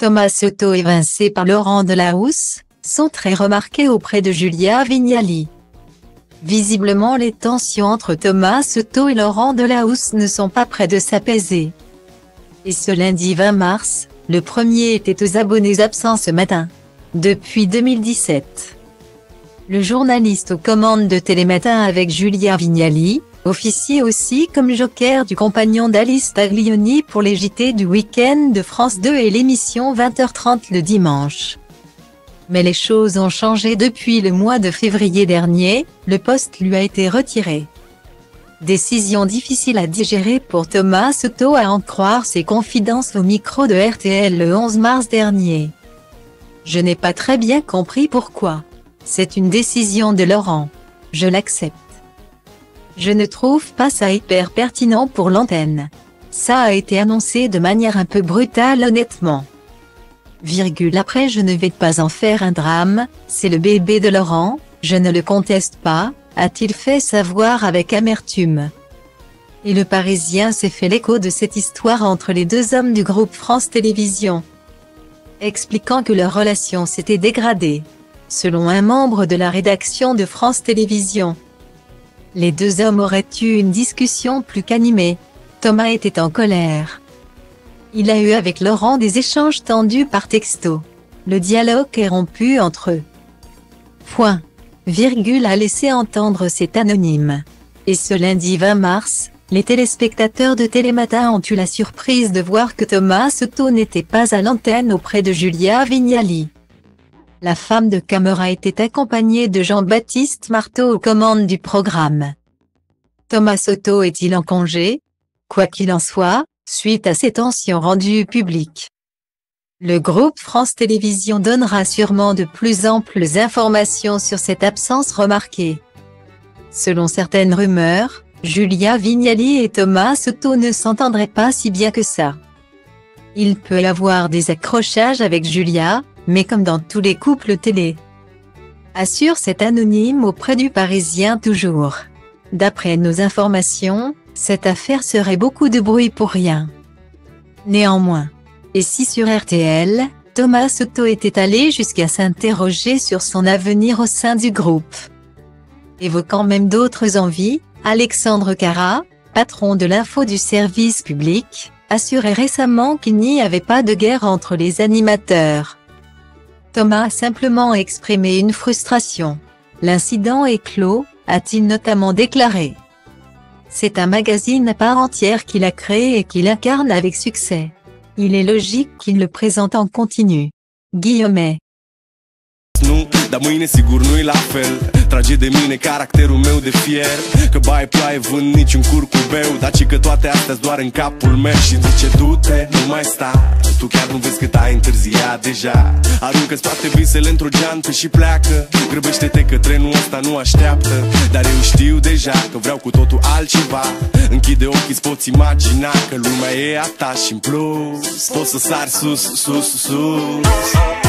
Thomas Soto évincé par Laurent Delahousse, sont très remarqués auprès de Julia Vignali. Visiblement les tensions entre Thomas Soto et Laurent Delahousse ne sont pas près de s'apaiser. Et ce lundi 20 mars, le premier était aux abonnés absents ce matin. Depuis 2017. Le journaliste aux commandes de Télématin avec Julia Vignali, officie aussi comme joker du compagnon d'Alice Taglioni pour les JT du week-end de France 2 et l'émission 20h30 le dimanche. Mais les choses ont changé depuis le mois de février dernier, le poste lui a été retiré. Décision difficile à digérer pour Thomas Soto à en croire ses confidences au micro de RTL le 11 mars dernier. Je n'ai pas très bien compris pourquoi. C'est une décision de Laurent. Je l'accepte. Je ne trouve pas ça hyper pertinent pour l'antenne. Ça a été annoncé de manière un peu brutale honnêtement. Après je ne vais pas en faire un drame, c'est le bébé de Laurent, je ne le conteste pas, a-t-il fait savoir avec amertume. Et le Parisien s'est fait l'écho de cette histoire entre les deux hommes du groupe France Télévisions, expliquant que leur relation s'était dégradée. Selon un membre de la rédaction de France Télévisions, les deux hommes auraient eu une discussion plus qu'animée. Thomas était en colère. Il a eu avec Laurent des échanges tendus par texto. Le dialogue est rompu entre eux. A laissé entendre cet anonyme. Et ce lundi 20 mars, les téléspectateurs de Télématin ont eu la surprise de voir que Thomas Soto n'était pas à l'antenne auprès de Julia Vignali. La femme de caméra était accompagnée de Jean-Baptiste Marteau aux commandes du programme. Thomas Soto est-il en congé? Quoi qu'il en soit, suite à ces tensions rendues publiques, le groupe France Télévisions donnera sûrement de plus amples informations sur cette absence remarquée. Selon certaines rumeurs, Julia Vignali et Thomas Soto ne s'entendraient pas si bien que ça. Il peut y avoir des accrochages avec Julia, mais comme dans tous les couples télé. Assure cet anonyme auprès du Parisien toujours. D'après nos informations, cette affaire serait beaucoup de bruit pour rien. Néanmoins, et si sur RTL, Thomas Soto était allé jusqu'à s'interroger sur son avenir au sein du groupe, évoquant même d'autres envies, Alexandre Cara, patron de l'info du service public, assurait récemment qu'il n'y avait pas de guerre entre les animateurs. Thomas a simplement exprimé une frustration. L'incident est clos, a-t-il notamment déclaré. C'est un magazine à part entière qu'il a créé et qu'il incarne avec succès. Il est logique qu'il le présente en continu. Guillemets. Nu, dar mâine sigur nu-i la fel. Trage de mine caracterul meu de fier. Că baie ploaie vând nici un curcubeu. Dar ci că toate astea doar în capul meu. Și zice du-te, nu mai sta. Tu chiar nu vezi cât ai întârziat deja. Aruncă-ți toate visele într-o geantă și pleacă. Grăbește-te că trenul ăsta nu așteaptă. Dar eu știu deja că vreau cu totul altceva. Închide ochii, îți poți imagina că lumea e a ta și în plus poți să sari sus, sus, sus.